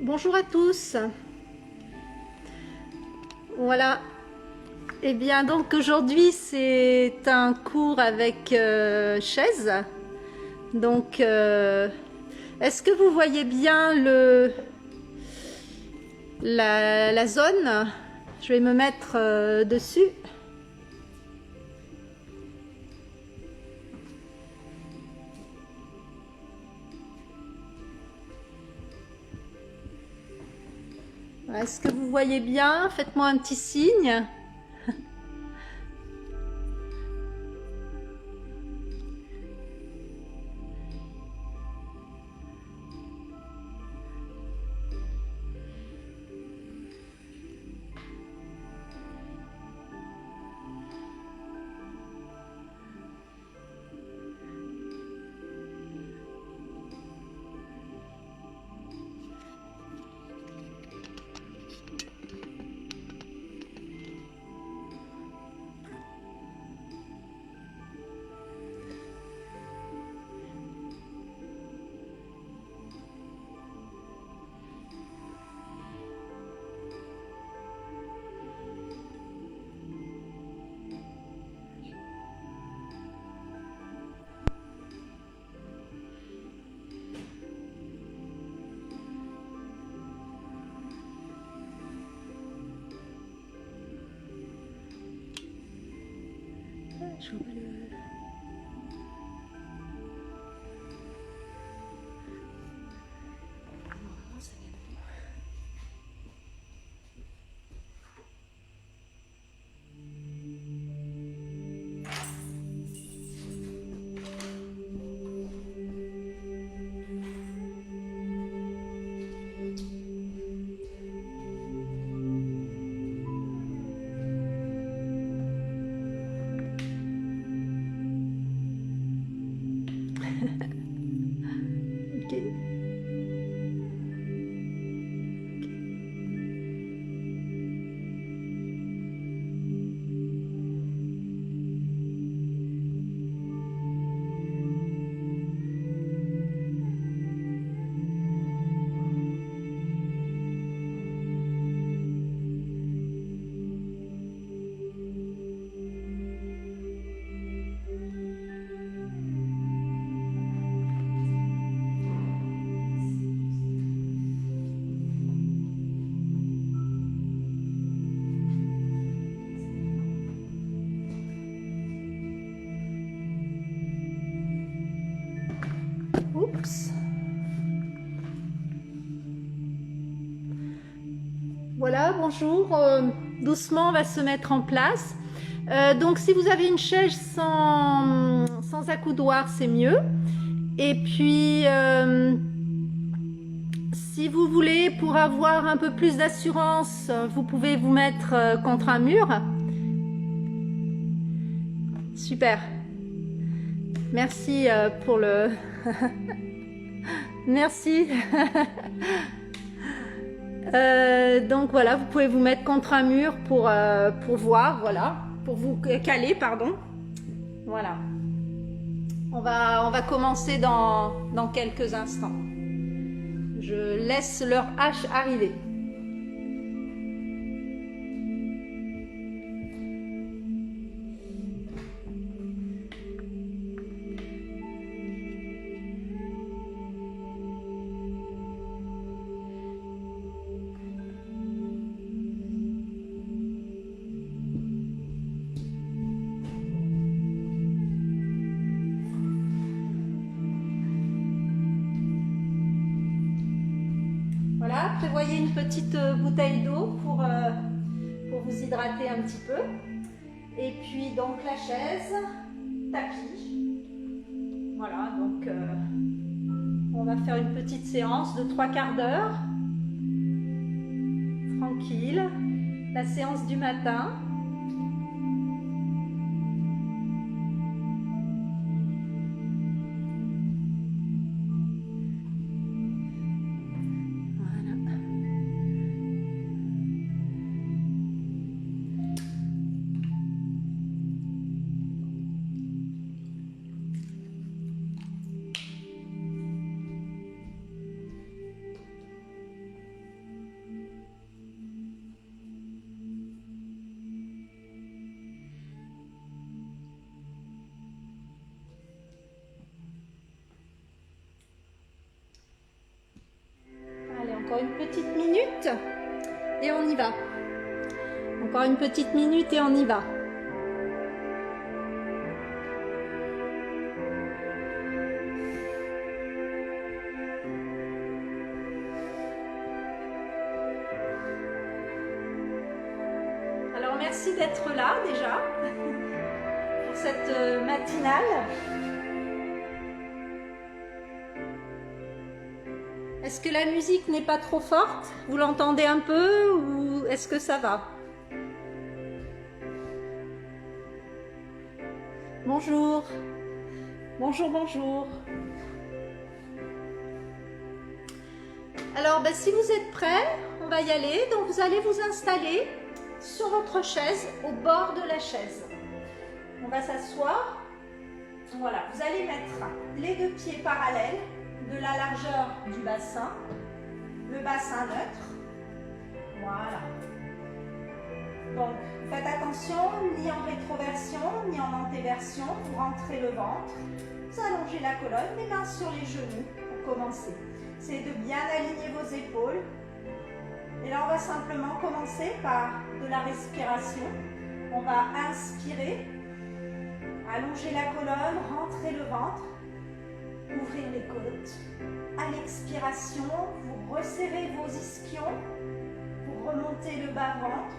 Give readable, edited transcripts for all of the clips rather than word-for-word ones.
Bonjour à tous. Voilà. Eh bien, donc aujourd'hui, c'est un cours avec chaise. Donc, est-ce que vous voyez bien la zone? Je vais me mettre dessus. Est-ce que vous voyez bien? Faites-moi un petit signe. Je vois le... Ok. Oups. Voilà, bonjour. Doucement, on va se mettre en place. Donc, si vous avez une chaise sans accoudoir, c'est mieux. Et puis, si vous voulez, pour avoir un peu plus d'assurance, vous pouvez vous mettre contre un mur. Super. Merci pour le... Merci. Donc voilà, vous pouvez vous mettre contre un mur pour voir, voilà, pour vous caler, pardon. Voilà. On va commencer dans quelques instants. Je laisse leur hache arriver. Voilà, prévoyez une petite bouteille d'eau pour vous hydrater un petit peu. Et puis donc la chaise, tapis. Voilà, donc on va faire une petite séance de 3/4 d'heure. Tranquille. La séance du matin. une petite minute et on y va. Encore une petite minute et on y va. Alors merci d'être là déjà pour cette matinale. Est-ce que la musique n'est pas trop forte? Vous l'entendez un peu ou est-ce que ça va? Bonjour. Bonjour, bonjour. Alors, si vous êtes prêts, on va y aller. Donc, vous allez vous installer sur votre chaise, au bord de la chaise. On va s'asseoir. Voilà, vous allez mettre les deux pieds parallèles de la largeur du bassin, le bassin neutre. Voilà. Donc, faites attention, ni en rétroversion, ni en antéversion. Vous rentrez le ventre, vous allongez la colonne, les mains sur les genoux pour commencer. C'est de bien aligner vos épaules. Et là, on va simplement commencer par de la respiration. On va inspirer, allonger la colonne, rentrer le ventre, ouvrir les côtes. À l'expiration, vous resserrez vos ischions, vous remontez le bas-ventre.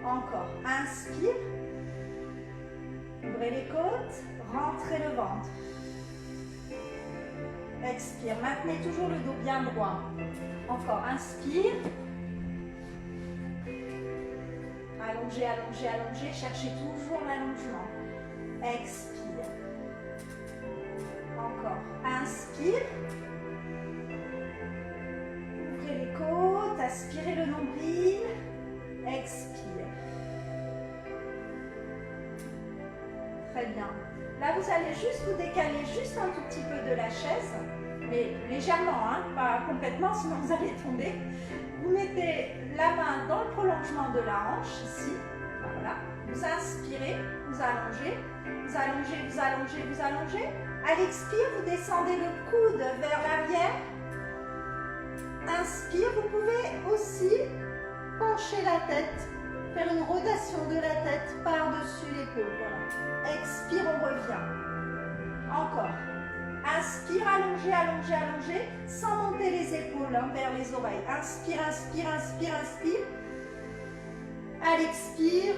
Encore, inspire, ouvrez les côtes, rentrez le ventre. Expire, maintenez toujours le dos bien droit. Encore, inspire. Allongez, allongez, allongez, cherchez toujours l'allongement. Expire. Encore, inspire. Ouvrez les côtes, aspirez le nombril. Expire. Très bien. Là, vous allez juste vous décaler juste un tout petit peu de la chaise, mais légèrement, hein, pas complètement, sinon vous allez tomber. Vous mettez la main dans le prolongement de la hanche, ici. Voilà. Vous inspirez, vous allongez, vous allongez, vous allongez, vous allongez. À l'expire, vous descendez le coude vers l'arrière. Inspire, vous pouvez aussi pencher la tête, faire une rotation de la tête par-dessus l'épaule. Voilà. Expire, on revient. Encore. Inspire, allongez, allongez, allongez, sans monter les épaules vers les oreilles. Inspire, inspire, inspire, inspire. À l'expire,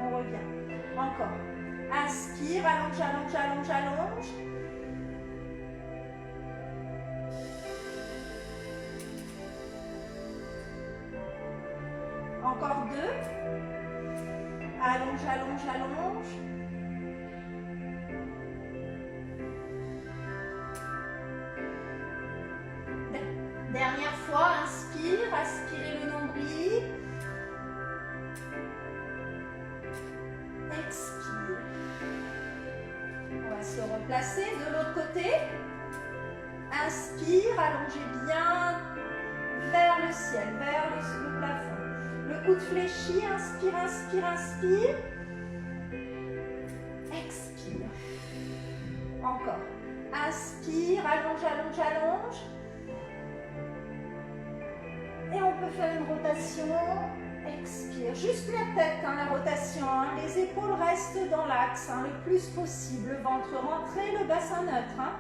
on revient. Encore. Inspire, allonge, allonge, allonge, allonge. Encore deux. Allonge, allonge, allonge. Dernière fois, inspire, aspirez le nombril. Expire. On va se replacer de l'autre côté. Inspire, allongez bien vers le ciel, vers le plafond. Le coude fléchi, inspire, inspire, inspire. Expire. Encore. Inspire, allonge, allonge, allonge. Et on peut faire une rotation. Expire. Juste la tête, hein, la rotation. Hein. Les épaules restent dans l'axe, hein, le plus possible. Le ventre rentré, le bassin neutre. Hein.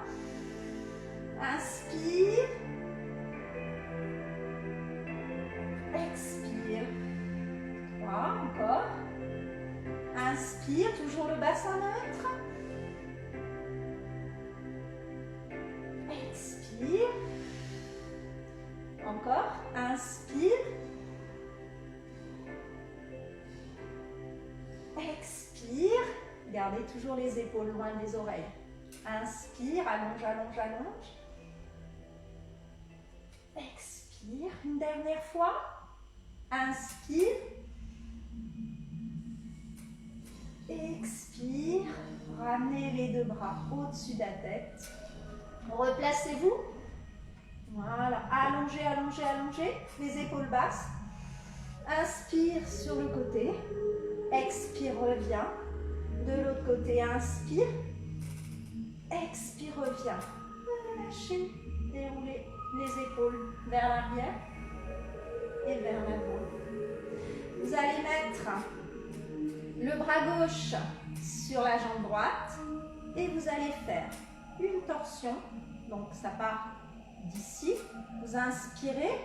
Inspire. Expire. Voilà, encore. Inspire, toujours le bassin neutre. Expire. Encore. Inspire. Expire. Gardez toujours les épaules loin des oreilles. Inspire, allonge, allonge, allonge. Expire. Une dernière fois. Inspire. Expire. Ramenez les deux bras au-dessus de la tête. Replacez-vous. Voilà. Allongez, allongez, allongez. Les épaules basses. Inspire sur le côté. Expire, reviens. De l'autre côté, inspire. Expire, reviens. Relâchez, déroulez les épaules vers l'arrière et vers l'avant. Vous allez mettre le bras gauche sur la jambe droite et vous allez faire une torsion. Donc ça part d'ici. Vous inspirez.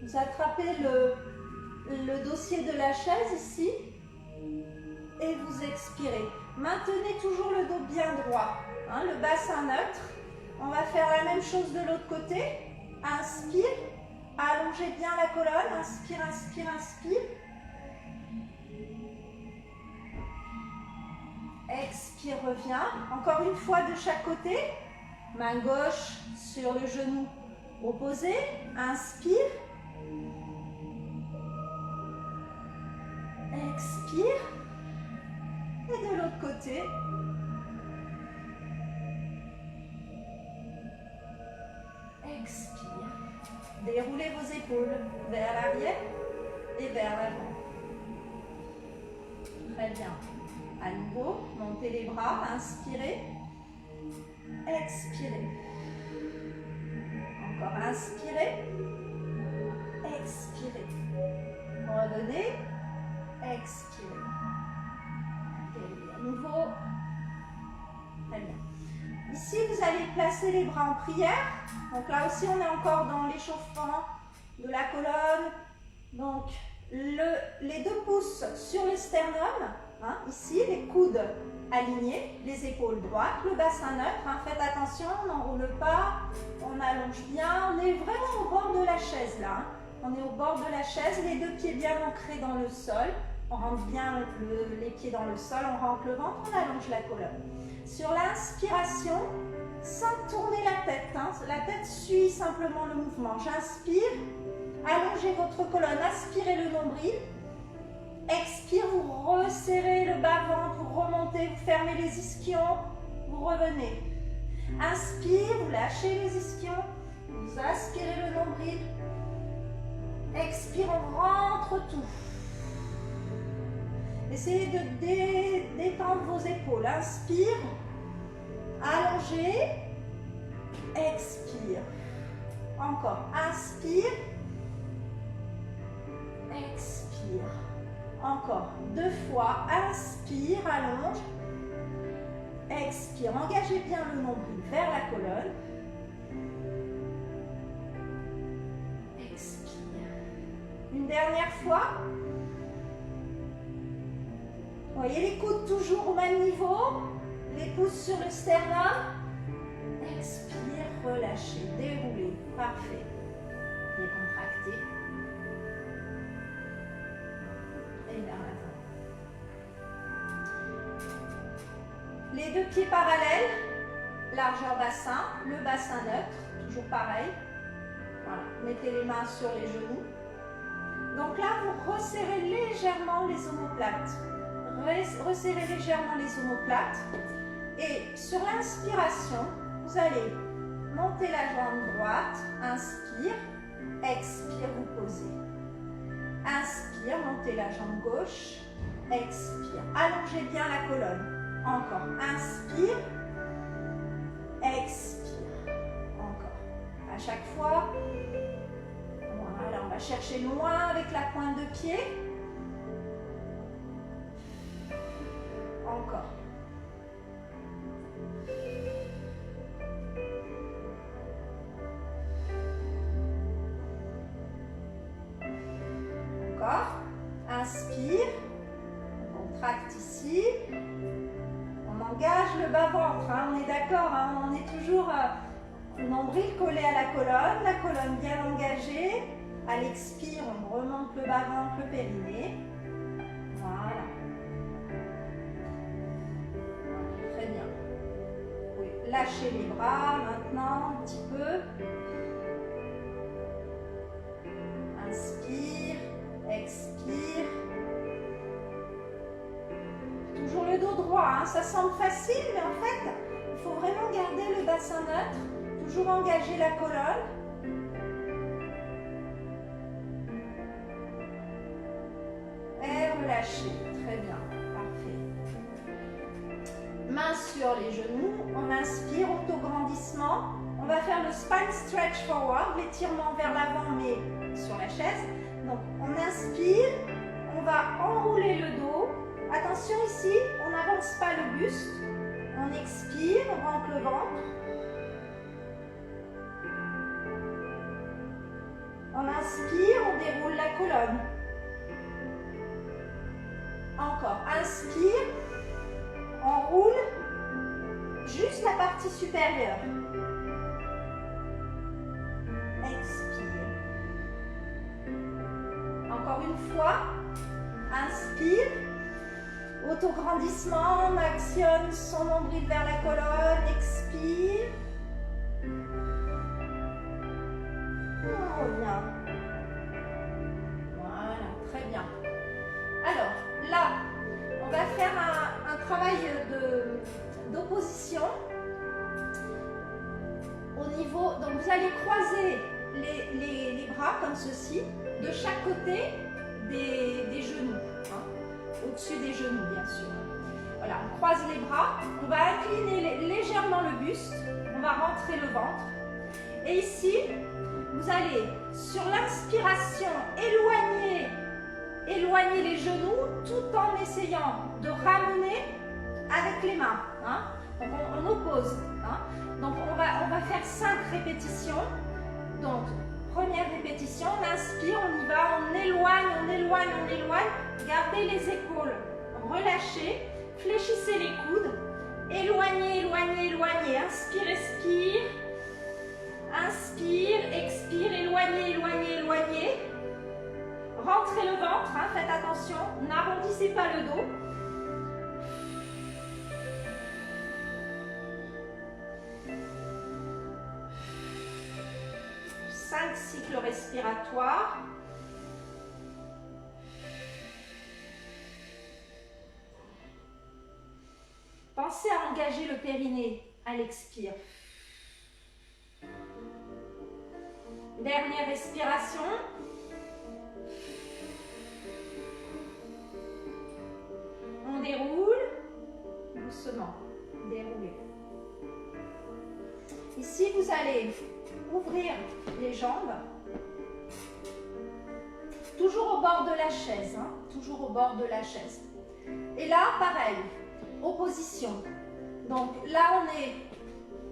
Vous attrapez le dossier de la chaise ici et vous expirez. Maintenez toujours le dos bien droit, hein, le bassin neutre. On va faire la même chose de l'autre côté. Inspire, allongez bien la colonne. Inspire, inspire, inspire. Expire, reviens. Encore une fois de chaque côté. Main gauche sur le genou opposé. Inspire. Expire. Et de l'autre côté. Expire. Déroulez vos épaules vers l'arrière et vers l'avant. Très bien. À nouveau, montez les bras, inspirez. Expirez. Encore inspirez. Expirez. Revenez. Expirez. Et à nouveau. Très bien. Ici, vous allez placer les bras en prière. Donc là aussi, on est encore dans l'échauffement de la colonne. Donc, les 2 pouces sur le sternum. Hein, ici, les coudes alignés, les épaules droites, le bassin neutre. Hein, faites attention, on n'enroule pas, on allonge bien. On est vraiment au bord de la chaise là. Hein. On est au bord de la chaise, les 2 pieds bien ancrés dans le sol. On rentre bien les pieds dans le sol, on rentre le ventre, on allonge la colonne. Sur l'inspiration, sans tourner la tête. Hein, la tête suit simplement le mouvement. J'inspire, allongez votre colonne, aspirez le nombril. Expire, vous resserrez le bas-ventre, vous remontez, vous fermez les ischions, vous revenez. Inspire, vous lâchez les ischions, vous aspirez le nombril. Expire, on rentre tout. Essayez de détendre vos épaules. Inspire, allongez, expire. Encore, inspire, expire. Encore 2 fois, inspire, allonge, expire, engagez bien le nombril vers la colonne, expire. Une dernière fois, voyez les coudes toujours au même niveau, les pouces sur le sternum, expire, relâchez, déroulez, parfait, décontractez. Et vers l'avant. Les 2 pieds parallèles, largeur bassin, le bassin neutre, toujours pareil. Voilà, mettez les mains sur les genoux. Donc là, vous resserrez légèrement les omoplates. Resserrez légèrement les omoplates. Et sur l'inspiration, vous allez monter la jambe droite, inspire, expire, vous posez. Inspire, montez la jambe gauche, expire, allongez bien la colonne. Encore, inspire, expire, encore. À chaque fois, voilà, on va chercher loin avec la pointe de pied. Encore. Encore. Inspire. On contracte ici. On engage le bas-ventre. Hein, on est d'accord. Hein, on est toujours nombril collé à la colonne bien engagée. À l'expire, on remonte le bas-ventre, le périnée. Voilà. Très bien. Vous pouvez lâcher les bras maintenant un petit peu. Inspire, expire. Toujours le dos droit, hein. Ça semble facile, mais en fait, il faut vraiment garder le bassin neutre. Toujours engager la colonne. Et relâcher. Très bien. Parfait. Main sur les genoux, on inspire, autograndissement. On va faire le spine stretch forward, l'étirement vers l'avant mais sur la chaise. Donc on inspire, on va enrouler le dos. Attention ici, on n'avance pas le buste. On expire, on rentre le ventre. On inspire, on déroule la colonne. Encore, inspire, on roule juste la partie supérieure. Expire. Encore une fois, inspire. Autograndissement, on actionne son nombril vers la colonne, expire. On revient. Voilà, très bien. Alors, là, on va faire un travail d'opposition. Au niveau, donc vous allez croiser les bras comme ceci, de chaque côté des genoux. Hein. Au-dessus des genoux, bien sûr. Voilà, on croise les bras, on va incliner légèrement le buste, on va rentrer le ventre. Et ici, vous allez, sur l'inspiration, éloigner les genoux tout en essayant de ramener avec les mains. Hein. Donc on oppose. Hein. Donc on va faire 5 répétitions. Donc, première répétition, on inspire, on y va, on éloigne. Gardez les épaules relâchées, fléchissez les coudes, éloignez. Inspire, expire. Inspire, expire, éloignez. Rentrez le ventre, hein, faites attention, n'arrondissez pas le dos. Cinq cycles respiratoires. Pensez à engager le périnée à l'expire. Dernière respiration. On déroule. Doucement. Déroulez. Ici, vous allez ouvrir les jambes. Toujours au bord de la chaise. Hein, toujours au bord de la chaise. Et là, pareil. Opposition. Donc là,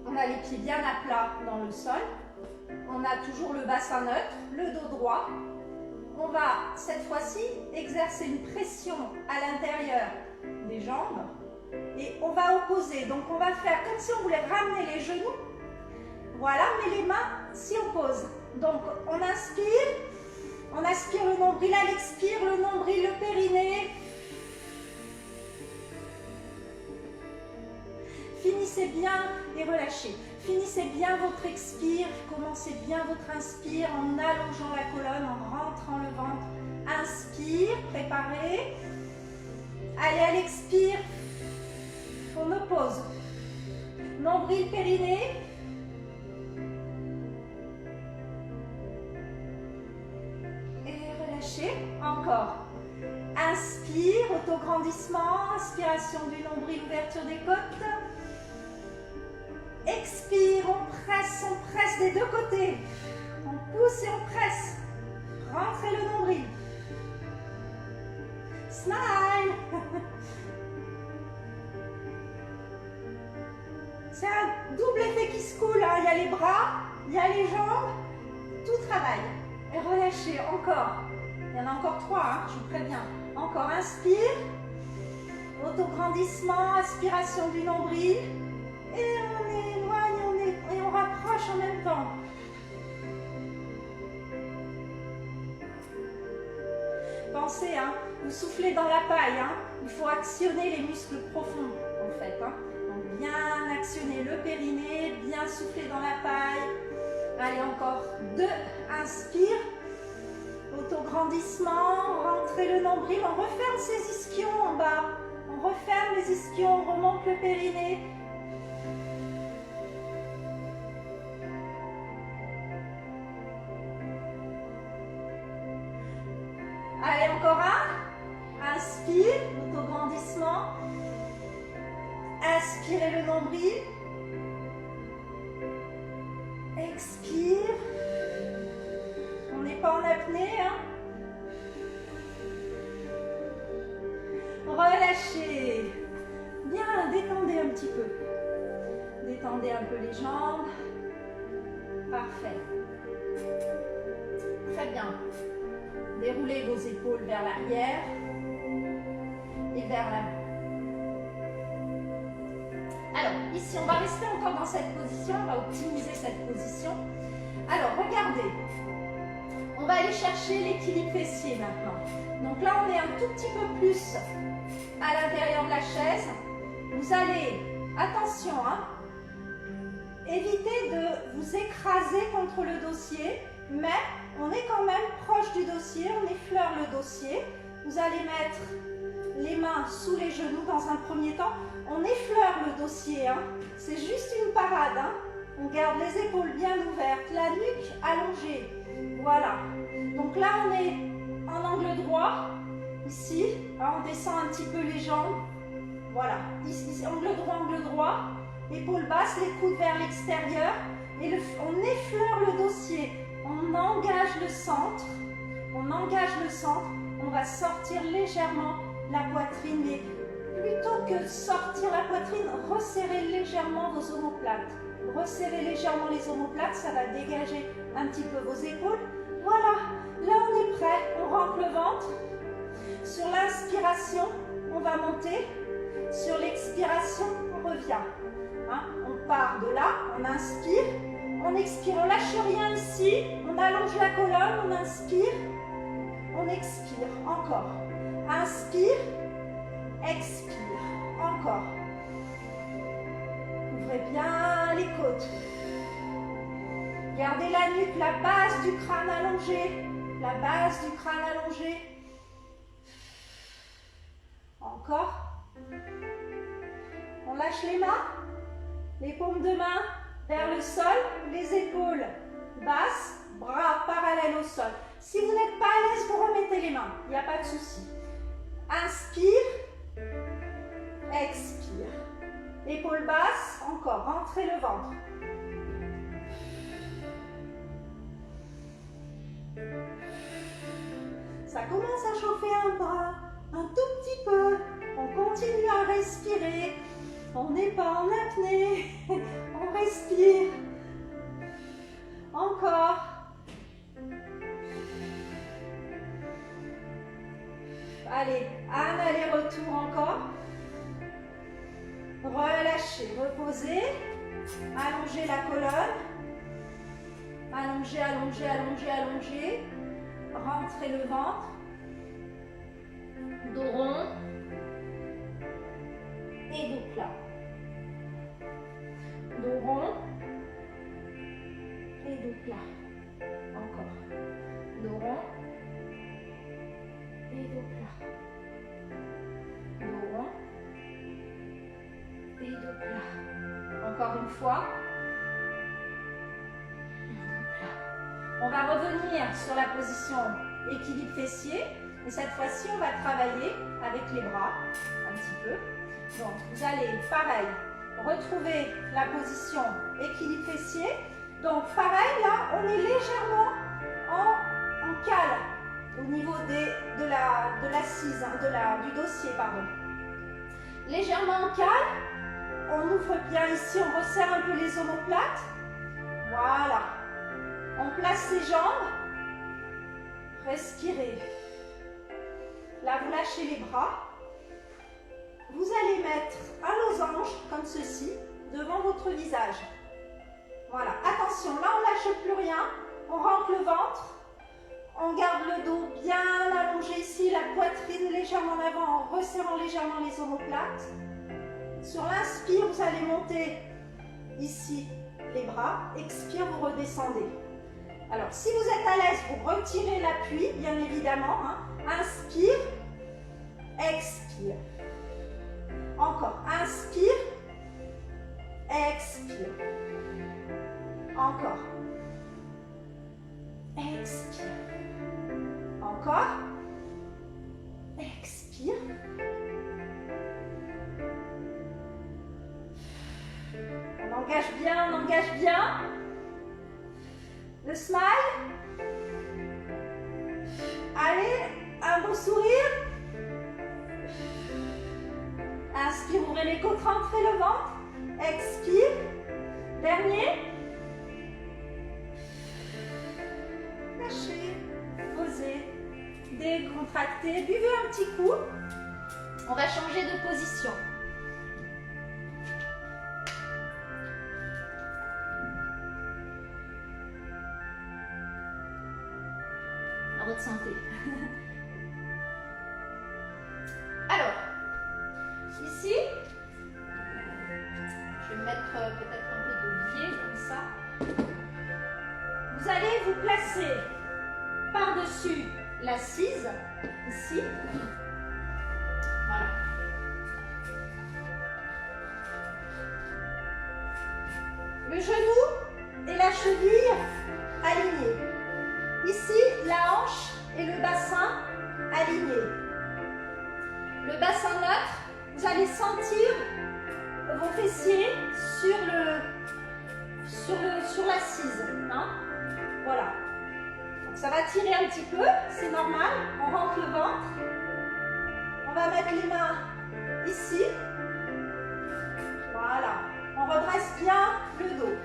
on a les pieds bien à plat dans le sol. On a toujours le bassin neutre, le dos droit. On va, cette fois-ci, exercer une pression à l'intérieur des jambes. Et on va opposer. Donc on va faire comme si on voulait ramener les genoux. Voilà, mais les mains s'y opposent. Donc on inspire le nombril à l'expire, le nombril, le périnée. Finissez bien et relâchez. Finissez bien votre expire. Commencez bien votre inspire en allongeant la colonne, en rentrant le ventre. Inspire, préparez. Allez à l'expire. On oppose. Nombril, périnée. Et relâchez. Encore. Inspire, autograndissement. Inspiration du nombril, ouverture des côtes. Expire, on presse des deux côtés. On pousse et on presse. Rentrez le nombril. Smile. C'est un double effet qui se coule. Hein. Il y a les bras, il y a les jambes. Tout travaille. Et relâchez, encore. Il y en a encore 3, hein, je vous préviens. Encore, inspire. Autograndissement, aspiration du nombril. Et on éloigne, et on rapproche en même temps. Pensez, hein, vous soufflez dans la paille. Hein, il faut actionner les muscles profonds, en fait. Hein. Donc, bien actionner le périnée, bien souffler dans la paille. Allez, encore 2. Inspire. Autograndissement. Rentrez le nombril. On referme ses ischions en bas. On referme les ischions. On remonte le périnée. Allez, encore un. Inspire, autograndissement. Inspirez le nombril. Expire. On n'est pas en apnée, hein. Relâchez. Bien, détendez un petit peu. Détendez un peu les jambes. Parfait. Très bien. Déroulez vos épaules vers l'arrière et vers l'avant. Alors, ici, on va rester encore dans cette position. On va optimiser cette position. Alors, regardez. On va aller chercher l'équilibre fessier maintenant. Donc là, on est un tout petit peu plus à l'intérieur de la chaise. Vous allez, attention, hein, évitez de vous écraser contre le dossier, mais on est quand même proche du dossier, on effleure le dossier. Vous allez mettre les mains sous les genoux dans un premier temps. On effleure le dossier, hein. C'est juste une parade. Hein. On garde les épaules bien ouvertes, la nuque allongée. Voilà. Donc là, on est en angle droit. Ici, on descend un petit peu les jambes. Voilà. Ici, angle droit. Épaules basses, les coudes vers l'extérieur. Et on effleure le dossier. On engage le centre. On engage le centre. On va sortir légèrement la poitrine. Mais plutôt que sortir la poitrine, resserrez légèrement vos omoplates. Resserrez légèrement les omoplates. Ça va dégager un petit peu vos épaules. Voilà. Là, on est prêt. On rentre le ventre. Sur l'inspiration, on va monter. Sur l'expiration, on revient. Hein, on part de là, on inspire, on expire, on lâche rien ici, on allonge la colonne, on inspire, on expire, encore. Inspire, expire, encore. Ouvrez bien les côtes. Gardez la nuque, la base du crâne allongée, la base du crâne allongée. Encore. On lâche les mains, les paumes de main vers le sol, les épaules basses, bras parallèles au sol. Si vous n'êtes pas à l'aise, vous remettez les mains, il n'y a pas de souci. Inspire, expire. Épaules basses, encore, rentrez le ventre. Ça commence à chauffer un bras, un tout petit peu. On continue à respirer. On n'est pas en apnée. On respire. Encore. Allez, un aller-retour encore. Relâchez, reposez. Allongez la colonne. Allongez, allongez, allongez, allongez. Rentrez le ventre. Dos rond. Et dos plat. Dos rond. Et dos plat. Encore. Dos rond. Et dos plat. Dos rond. Et dos plat. Encore une fois. On va revenir sur la position équilibre fessier. Et cette fois-ci, on va travailler avec les bras un petit peu. Donc, vous allez, pareil, retrouver la position équilibre fessier. Donc, pareil, là, on est légèrement en cale au niveau de l'assise, hein, du dossier, pardon. Légèrement en cale. On ouvre bien ici, on resserre un peu les omoplates. Voilà. On place ses jambes. Respirez. Là, vous lâchez les bras. Vous allez mettre un losange, comme ceci, devant votre visage. Voilà. Attention, là, on ne lâche plus rien. On rentre le ventre. On garde le dos bien allongé ici, la poitrine légèrement en avant, en resserrant légèrement les omoplates. Sur l'inspire, vous allez monter ici les bras. Expire, vous redescendez. Alors, si vous êtes à l'aise, vous retirez l'appui, bien évidemment. Hein. Inspire, expire. Encore. Inspire, expire. Encore. Expire. Encore. Expire. bien, on engage bien. Le smile. Allez, un beau sourire. Inspire, ouvrez les côtes, rentrez le ventre. Expire. Dernier. Lâchez, posez, décontractez. Buvez un petit coup. On va changer de position. À votre santé. Alors, ici, je vais mettre peut-être un peu de biais comme ça. Vous allez vous placer par-dessus l'assise, ici. Voilà. Le genou et la cheville alignés. Ici, la hanche et le bassin alignés. Le bassin neutre, vous allez sentir vos fessiers sur l'assise. Hein? Voilà. Donc, ça va tirer un petit peu, c'est normal. On rentre le ventre. On va mettre les mains ici. Voilà. On redresse bien le dos.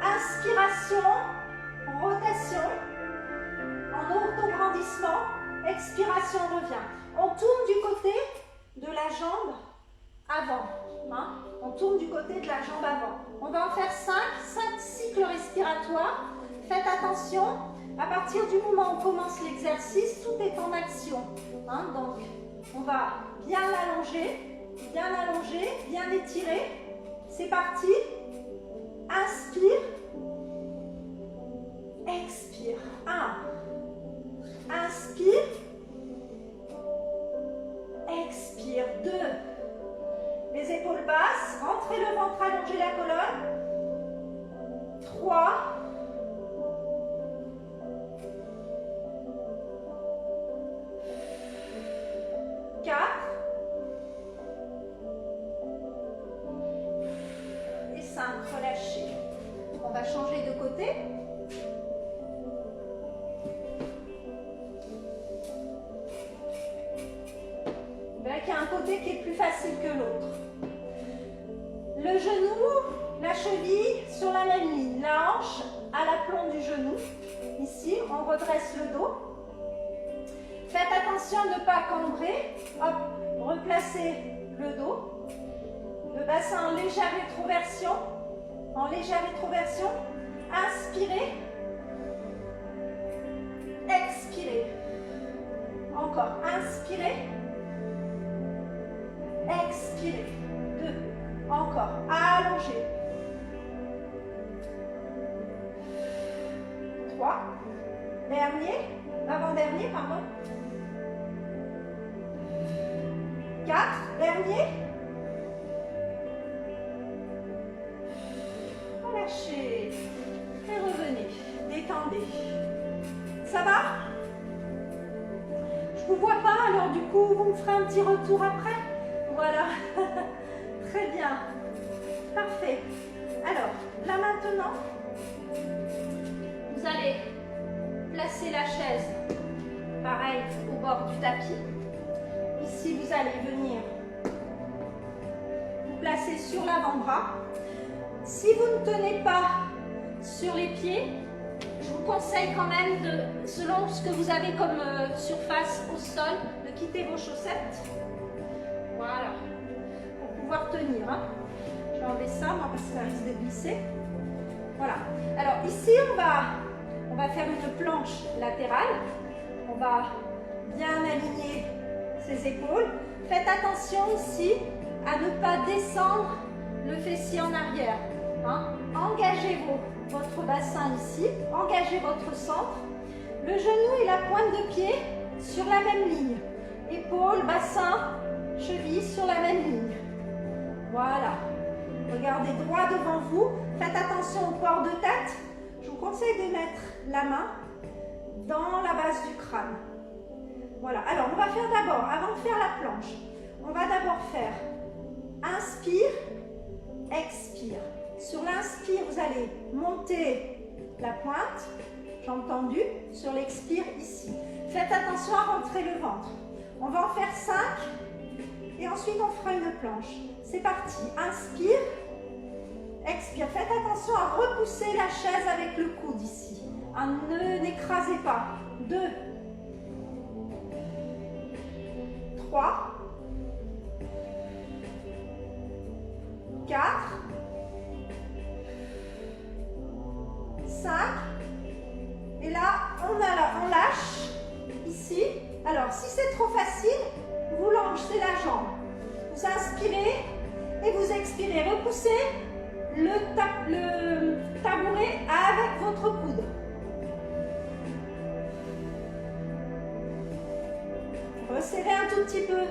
Inspiration, rotation, en auto-grandissement. Expiration, revient. On tourne du côté de la jambe avant. Hein? On tourne du côté de la jambe avant. On va en faire 5 cycles respiratoires. Faites attention, à partir du moment où on commence l'exercice, tout est en action. Hein? Donc, on va bien allonger, bien étirer. C'est parti. Inspire. Expire. 1. Inspire. Expire. 2. Les épaules basses. Rentrez le ventre, allongez la colonne. 3. 4. Et 5. Relâchez. On va changer de côté. Il y a un côté qui est plus facile que l'autre. Le genou, la cheville sur la même ligne. La hanche à l'aplomb du genou. Ici, on redresse le dos. Faites attention à ne pas cambrer. Hop, replacez le dos. Le bassin en légère rétroversion. En légère rétroversion. Inspirez. Expirez. Encore. Inspirez. Expirez. 2. Encore. Allongez. 3. Dernier. Avant-dernier, pardon. 4. Dernier. Relâchez. Et revenez. Détendez. Ça va? Je vous vois pas, alors du coup, vous me ferez un petit retour après. Voilà. Très bien. Parfait. Alors, là maintenant, vous allez placer la chaise, pareil, au bord du tapis. Ici, vous allez venir vous placer sur l'avant-bras. Si vous ne tenez pas sur les pieds, je vous conseille quand même, selon ce que vous avez comme surface au sol, de quitter vos chaussettes. Voilà, pour pouvoir tenir. Hein. Je vais enlever ça, moi, parce que ça risque de glisser. Voilà. Alors ici, on va faire une planche latérale. On va bien aligner ses épaules. Faites attention ici à ne pas descendre le fessier en arrière. Hein. Engagez votre bassin ici. Engagez votre centre. Le genou et la pointe de pied sur la même ligne. Épaules, bassin, cheville sur la même ligne. Voilà. Regardez droit devant vous. Faites attention au port de tête. Je vous conseille de mettre la main dans la base du crâne. Voilà. Alors, on va faire d'abord, avant de faire la planche, on va d'abord faire inspire, expire. Sur l'inspire, vous allez monter la pointe, jambes tendues. Sur l'expire, ici. Faites attention à rentrer le ventre. On va en faire 5 et ensuite on fera une planche. C'est parti. Inspire, expire. Faites attention à repousser la chaise avec le coude ici. N'écrasez pas. 2, 3, 4, 5. Et là, on lâche ici. Alors, si c'est trop facile, vous lancez la jambe. Vous inspirez et vous expirez. Repoussez le tabouret avec votre coude. Resserrez un tout petit peu.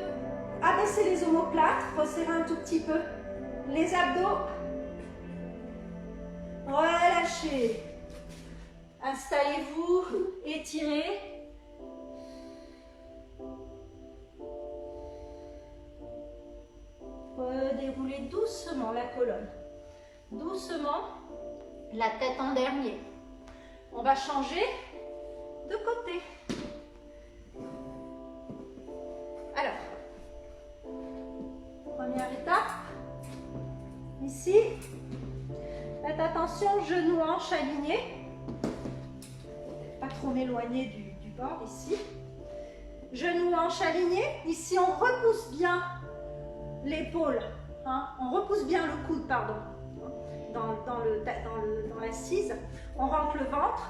Abaissez les omoplates. Resserrez un tout petit peu les abdos. Relâchez. Installez-vous, étirez. Redéroulez doucement la colonne. Doucement, la tête en dernier. On va changer de côté. Alors, première étape. Ici, faites attention, genoux, hanches alignés. Pas trop m'éloigner du bord ici. Genoux, hanches alignés. Ici, on repousse bien l'épaule. Hein. On repousse bien le coude, pardon, dans l'assise. On rentre le ventre.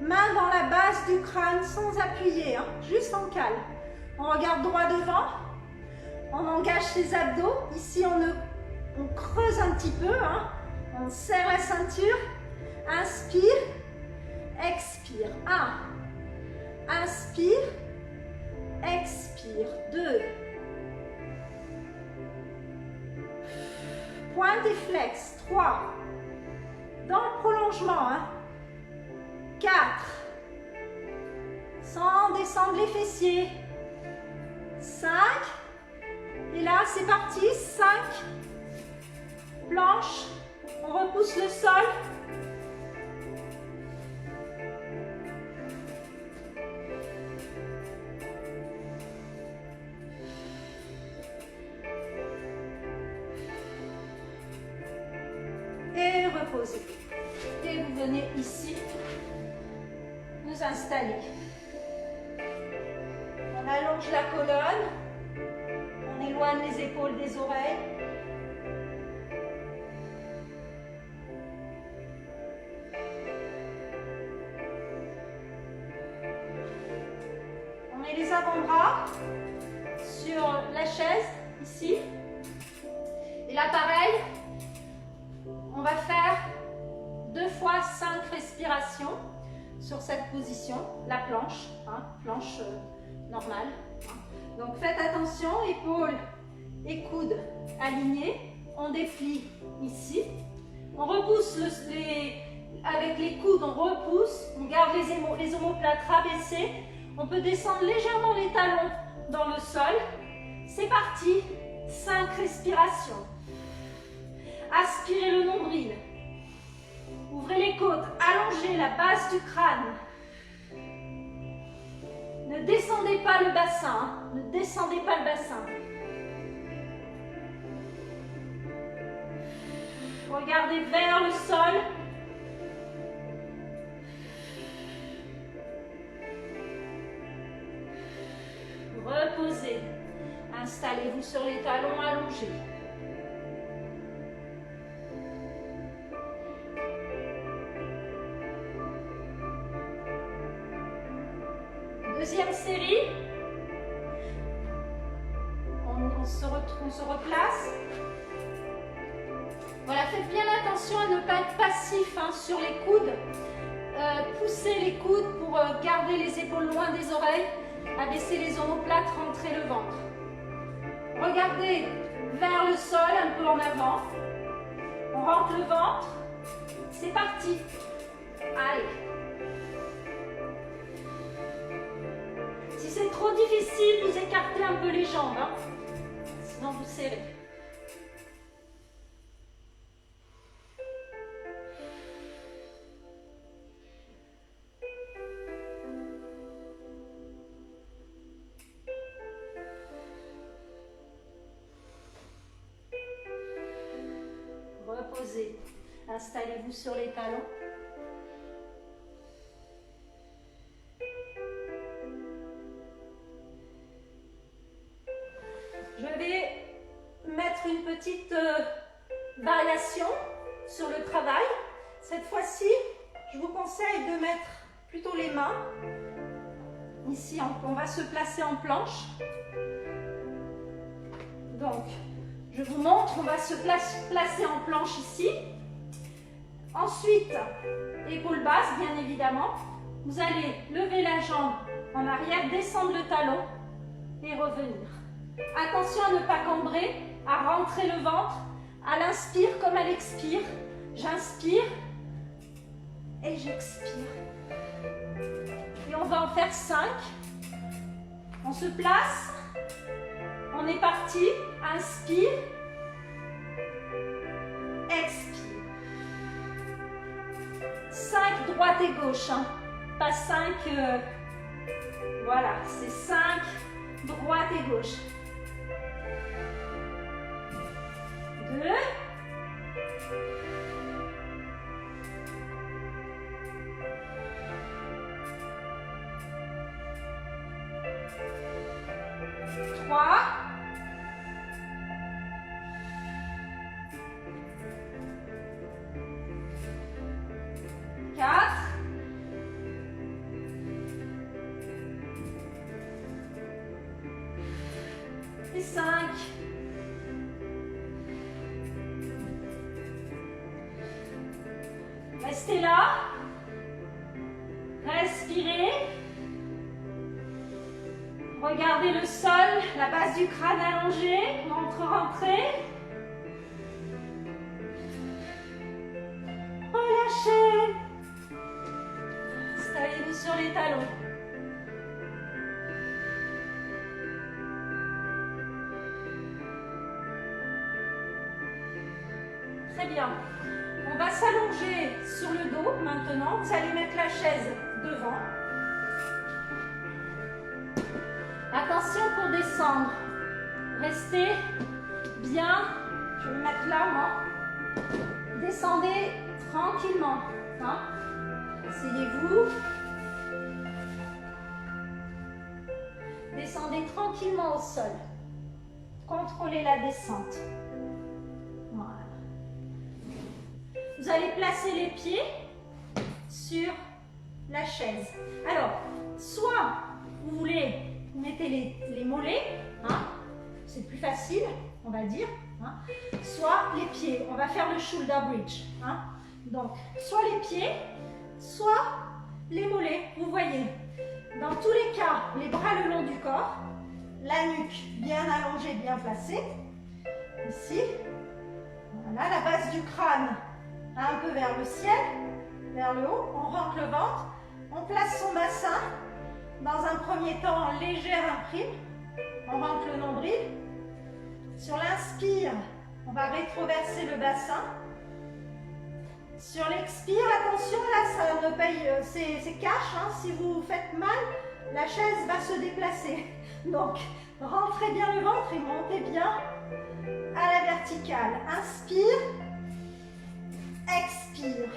Main dans la base du crâne sans appuyer, hein, juste en calme. On regarde droit devant. On engage ses abdos. Ici, on creuse un petit peu. Hein. On serre la ceinture. Inspire. Expire. 1. Inspire. Expire. 2. Pointe et flex. 3. Dans le prolongement. Hein. 4. Sans descendre les fessiers. 5. Et là, c'est parti. 5. Planche. On repousse le sol. Et reposez. Et vous venez ici nous installer. On allonge la colonne. On éloigne les épaules des oreilles. On met les avant-bras sur la chaise, ici. Et là, pareil, on va faire 2 fois 5 respirations sur cette position, la planche, hein, planche normale. Donc faites attention, épaules et coudes alignés. On déplie ici. On repousse avec les coudes, on repousse. On garde les omoplates rabaissés. On peut descendre légèrement les talons dans le sol. C'est parti. 5 respirations. Aspirez le nombril. Ouvrez les côtes, allongez la base du crâne. Ne descendez pas le bassin, hein. Ne descendez pas le bassin. Regardez vers le sol. Reposez. Installez-vous sur les talons allongés. Deuxième série. On se replace. Voilà, faites bien attention à ne pas être passif hein, sur les coudes. Poussez les coudes pour garder les épaules loin des oreilles. Abaissez les omoplates, rentrez le ventre. Regardez vers le sol, un peu en avant. On rentre le ventre. C'est parti. Allez. Si c'est trop difficile, vous écartez un peu les jambes. Hein. Sinon, vous serrez. reposez. Installez-vous sur les talons. Je vais mettre une petite variation sur le travail. Cette fois-ci, je vous conseille de mettre plutôt les mains. Ici, on va se placer en planche. Donc, je vous montre, on va se placer en planche ici. Ensuite, épaules basses, bien évidemment. Vous allez lever la jambe en arrière, descendre le talon et revenir. Attention à ne pas cambrer, à rentrer le ventre, à l'inspire comme à l'expire. J'inspire et j'expire. Et on va en faire 5. On se place. On est parti. Inspire. Expire. 5 droite et gauche. Hein. Pas 5. Voilà, c'est 5 droite et gauche. 2. 3. 4. Et 5. Restez là. Respirez. Regardez le sol, la base du crâne allongée, ventre rentré. Relâchez. Installez-vous sur les talons. Très bien. On va s'allonger sur le dos maintenant. Vous allez mettre la chaise devant. Attention pour descendre. Restez bien. Je vais me mettre là, moi. Descendez tranquillement. Hein? Asseyez-vous. Descendez tranquillement au sol. Contrôlez la descente. Voilà. Vous allez placer les pieds sur la chaise. Alors, soit vous voulez, vous mettez les mollets, hein, c'est plus facile, on va dire, hein, soit les pieds. On va faire le shoulder bridge. Hein. Donc, soit les pieds, soit les mollets. Vous voyez, dans tous les cas, les bras le long du corps, la nuque bien allongée, bien placée. Ici, voilà, la base du crâne un peu vers le ciel, vers le haut. On rentre le ventre, on place son bassin. Dans un premier temps, en légère imprime. On rentre le nombril. Sur l'inspire, on va rétroverser le bassin. Sur l'expire, attention, là, ça ne paye, c'est cash. Hein. Si vous faites mal, la chaise va se déplacer. Donc, rentrez bien le ventre et montez bien à la verticale. Inspire, expire.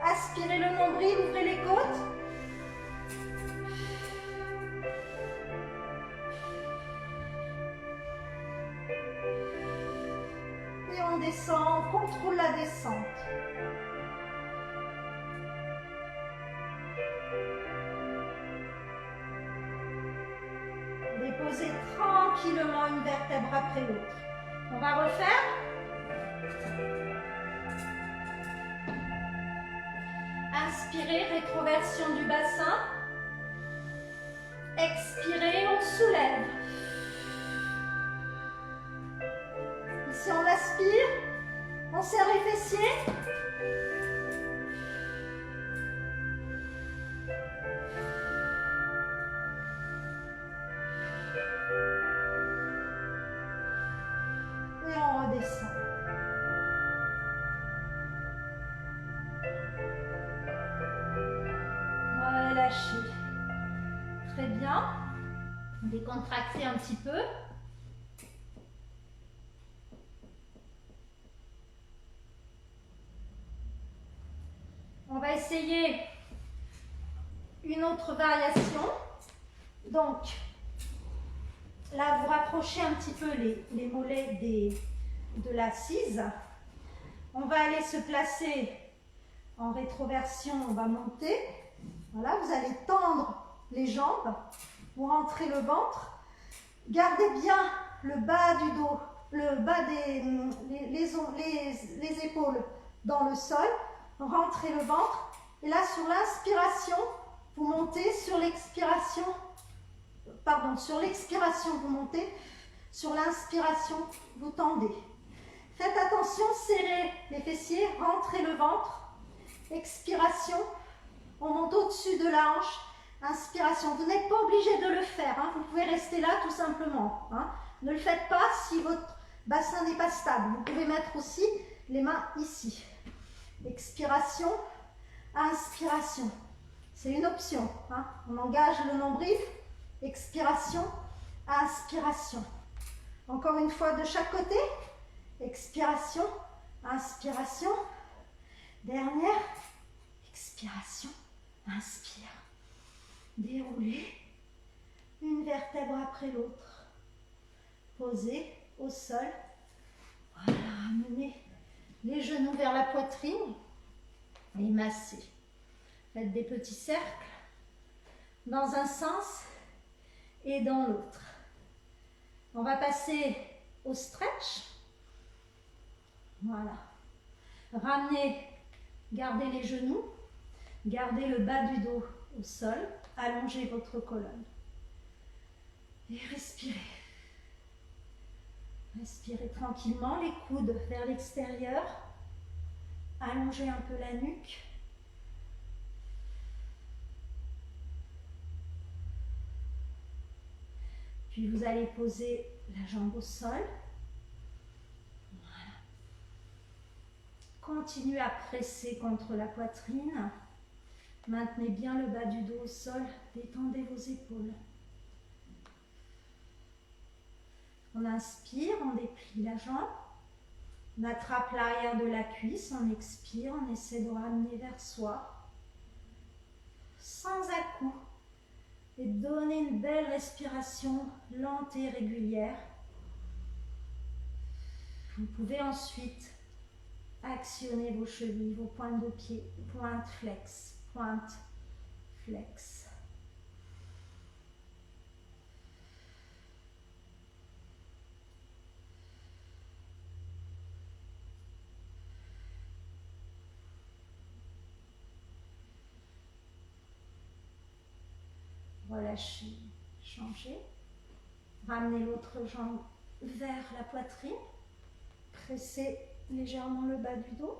Aspirez le nombril, ouvrez les côtes. Et on descend, on contrôle la descente. Déposez tranquillement une vertèbre après l'autre. On va refaire. Inspirez, rétroversion du bassin. Expirez, on soulève. Ici, on aspire. On serre les fessiers. Et on redescend. Relâchez. Très bien. Décontractez un petit peu. On va essayer une autre variation. Donc, là, vous rapprochez un petit peu les mollets de l'assise. On va aller se placer en rétroversion, on va monter. Voilà, vous allez tendre les jambes, vous rentrez le ventre. Gardez bien le bas du dos, le bas les épaules dans le sol. Rentrez le ventre. Et là, sur l'inspiration, vous montez. Sur l'expiration, sur l'expiration, vous montez. Sur l'inspiration, vous tendez. Faites attention, serrez les fessiers, rentrez le ventre. Expiration, on monte au-dessus de la hanche. Inspiration, vous n'êtes pas obligé de le faire, hein. Vous pouvez rester là tout simplement. Hein. Ne le faites pas si votre bassin n'est pas stable. Vous pouvez mettre aussi les mains ici. Expiration, inspiration. C'est une option. Hein. On engage le nombril. Expiration, inspiration. Encore une fois de chaque côté. Expiration, inspiration. Dernière. Expiration, inspire. Déroulez une vertèbre après l'autre. Posez au sol. Voilà, ramenez les genoux vers la poitrine et massez. Faites des petits cercles dans un sens et dans l'autre. On va passer au stretch. Voilà. Ramenez, gardez les genoux, gardez le bas du dos au sol, allongez votre colonne. Et respirez. Respirez tranquillement, les coudes vers l'extérieur. Allongez un peu la nuque. Puis vous allez poser la jambe au sol. Voilà. Continuez à presser contre la poitrine. Maintenez bien le bas du dos au sol. Détendez vos épaules. On inspire, on déplie la jambe. On attrape l'arrière de la cuisse, on expire, on essaie de ramener vers soi. Sans à-coups. Et donnez une belle respiration lente et régulière. Vous pouvez ensuite actionner vos chevilles, vos pointes de pied, pointe, flex, pointe, flex. Relâchez, changez. Ramenez l'autre jambe vers la poitrine. Pressez légèrement le bas du dos.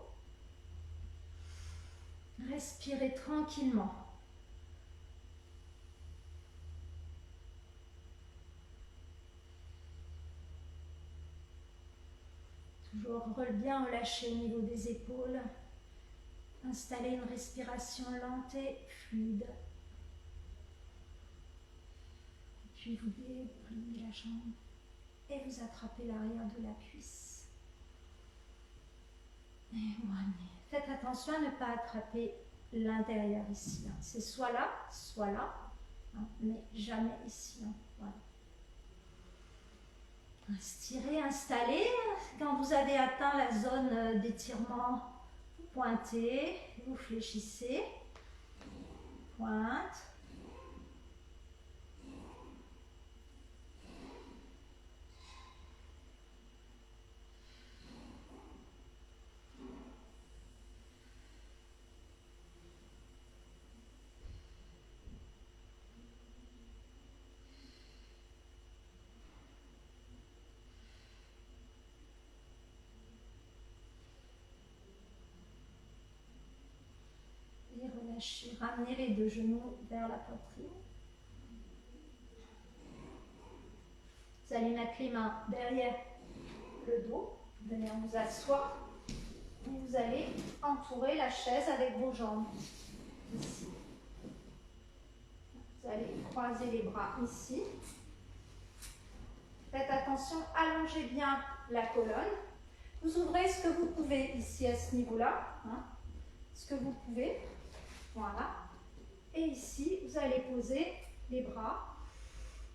Respirez tranquillement. Toujours bien relâcher au niveau des épaules. Installez une respiration lente et fluide. Puis vous dépliez la jambe et vous attrapez l'arrière de la cuisse. Et voilà. Faites attention à ne pas attraper l'intérieur ici. Hein. C'est soit là, hein, mais jamais ici. Hein. Voilà. Inspirez, installez. Quand vous avez atteint la zone d'étirement, vous pointez, vous fléchissez. Pointe. Relâchez, ramenez les deux genoux vers la poitrine. Vous allez mettre les mains derrière le dos. Vous allez vous asseoir et vous allez entourer la chaise avec vos jambes. Ici. Vous allez croiser les bras ici. Faites attention, allongez bien la colonne. Vous ouvrez ce que vous pouvez ici à ce niveau-là. Hein. ce que vous pouvez. Voilà. Et ici, vous allez poser les bras.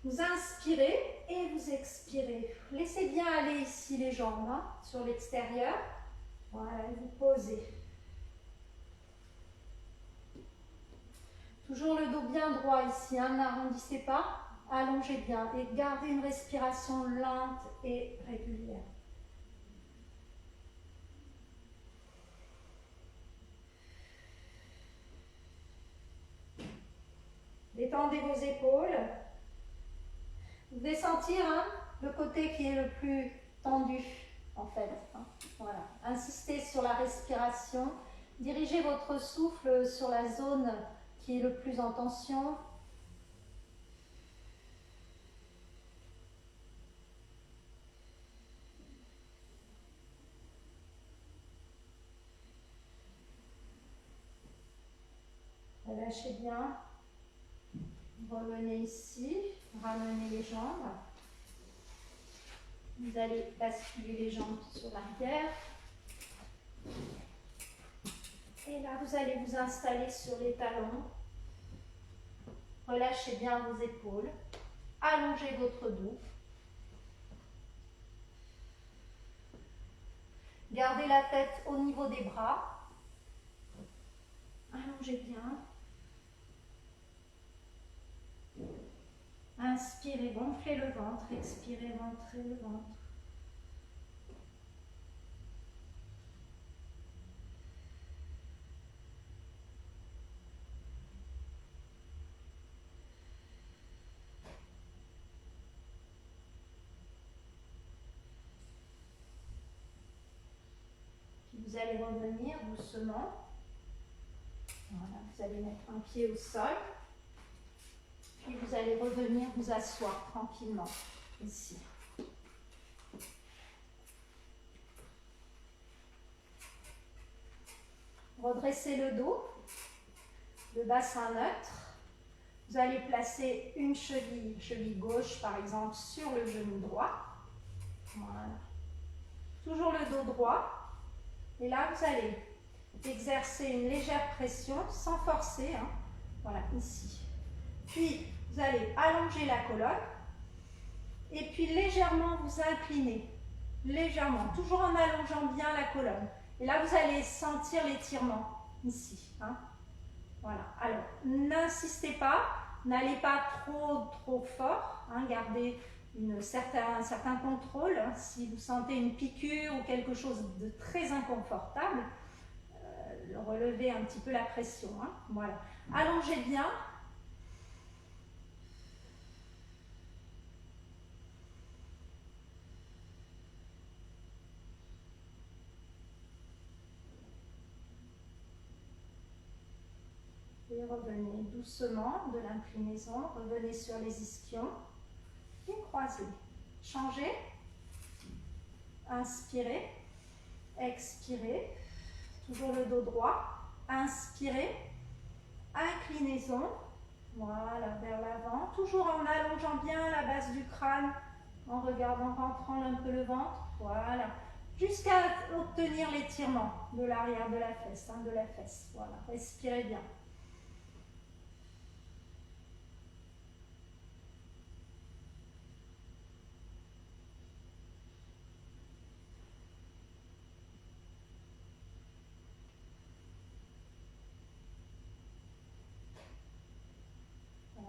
Vous inspirez et vous expirez. Laissez bien aller ici les jambes hein, sur l'extérieur. Voilà, vous posez. Toujours le dos bien droit ici, hein, n'arrondissez pas. Allongez bien et gardez une respiration lente et régulière. Détendez vos épaules. Vous devez sentir hein, le côté qui est le plus tendu, en fait. Hein. Voilà. Insistez sur la respiration. Dirigez votre souffle sur la zone qui est le plus en tension. Relâchez bien. Revenez ici, ramenez les jambes. Vous allez basculer les jambes sur l'arrière. Et là, vous allez vous installer sur les talons. Relâchez bien vos épaules. Allongez votre dos. Gardez la tête au niveau des bras. Allongez bien. Inspirez, gonflez le ventre. Expirez, ventrez le ventre. Puis vous allez revenir doucement. Voilà, vous allez mettre un pied au sol. Puis vous allez revenir vous asseoir tranquillement ici. Redressez le dos, le bassin neutre. Vous allez placer une cheville gauche par exemple sur le genou droit. Voilà. Toujours le dos droit. Et là vous allez exercer une légère pression sans forcer. Hein. Voilà, ici. Puis vous allez allonger la colonne. Et puis légèrement vous incliner. Légèrement, toujours en allongeant bien la colonne. Et là, vous allez sentir l'étirement, ici. Hein. Voilà. Alors, n'insistez pas, n'allez pas trop fort. Hein. Gardez un certain contrôle. Hein. Si vous sentez une piqûre ou quelque chose de très inconfortable, relevez un petit peu la pression. Hein. Voilà. Allongez bien. Et revenez doucement de l'inclinaison, revenez sur les ischions et croisez. Changez, inspirez, expirez, toujours le dos droit, inspirez, inclinaison, voilà, vers l'avant, toujours en allongeant bien la base du crâne, en regardant, rentrant un peu le ventre, voilà, jusqu'à obtenir l'étirement de l'arrière de la fesse, hein, voilà, respirez bien.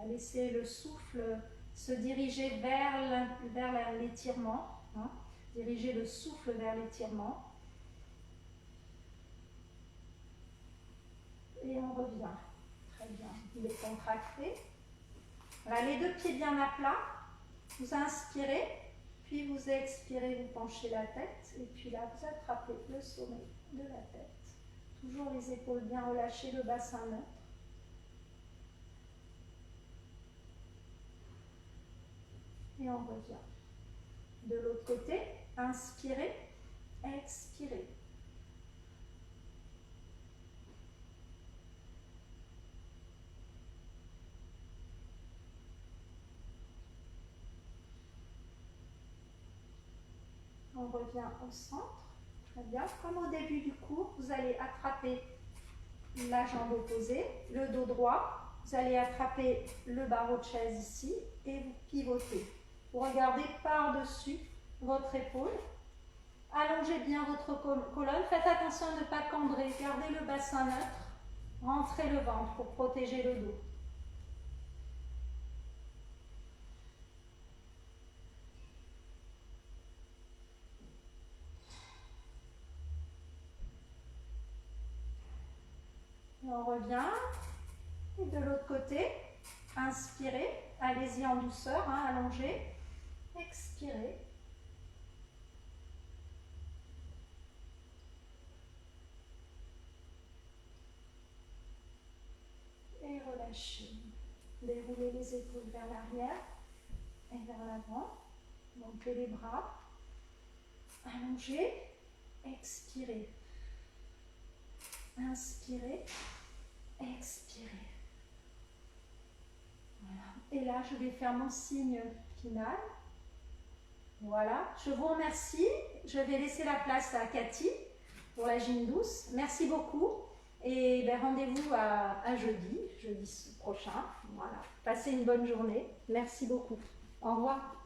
Laissez le souffle se diriger vers l'étirement. Hein. Dirigez le souffle vers l'étirement. Et on revient. Très bien. Vous les contractez. Voilà, les deux pieds bien à plat. Vous inspirez, puis vous expirez, vous penchez la tête. Et puis là, vous attrapez le sommet de la tête. Toujours les épaules bien relâchées, le bassin neutre. Et on revient. De l'autre côté, inspirez, expirez. On revient au centre. Très bien. Comme au début du cours, vous allez attraper la jambe opposée, le dos droit. Vous allez attraper le barreau de chaise ici et vous pivotez. Vous regardez par-dessus votre épaule. Allongez bien votre colonne. Faites attention à ne pas cambrer. Gardez le bassin neutre. Rentrez le ventre pour protéger le dos. On revient. Et de l'autre côté, inspirez. Allez-y en douceur, hein, allongez. Expirez. Et relâchez. Déroulez les épaules vers l'arrière et vers l'avant. Montez les bras. Allongez. Expirez. Inspirez. Expirez. Voilà. Et là, je vais faire mon signe final. Voilà. Je vous remercie. Je vais laisser la place à Cathy pour la gym douce. Merci beaucoup. Et ben, rendez-vous à jeudi prochain. Voilà. Passez une bonne journée. Merci beaucoup. Au revoir.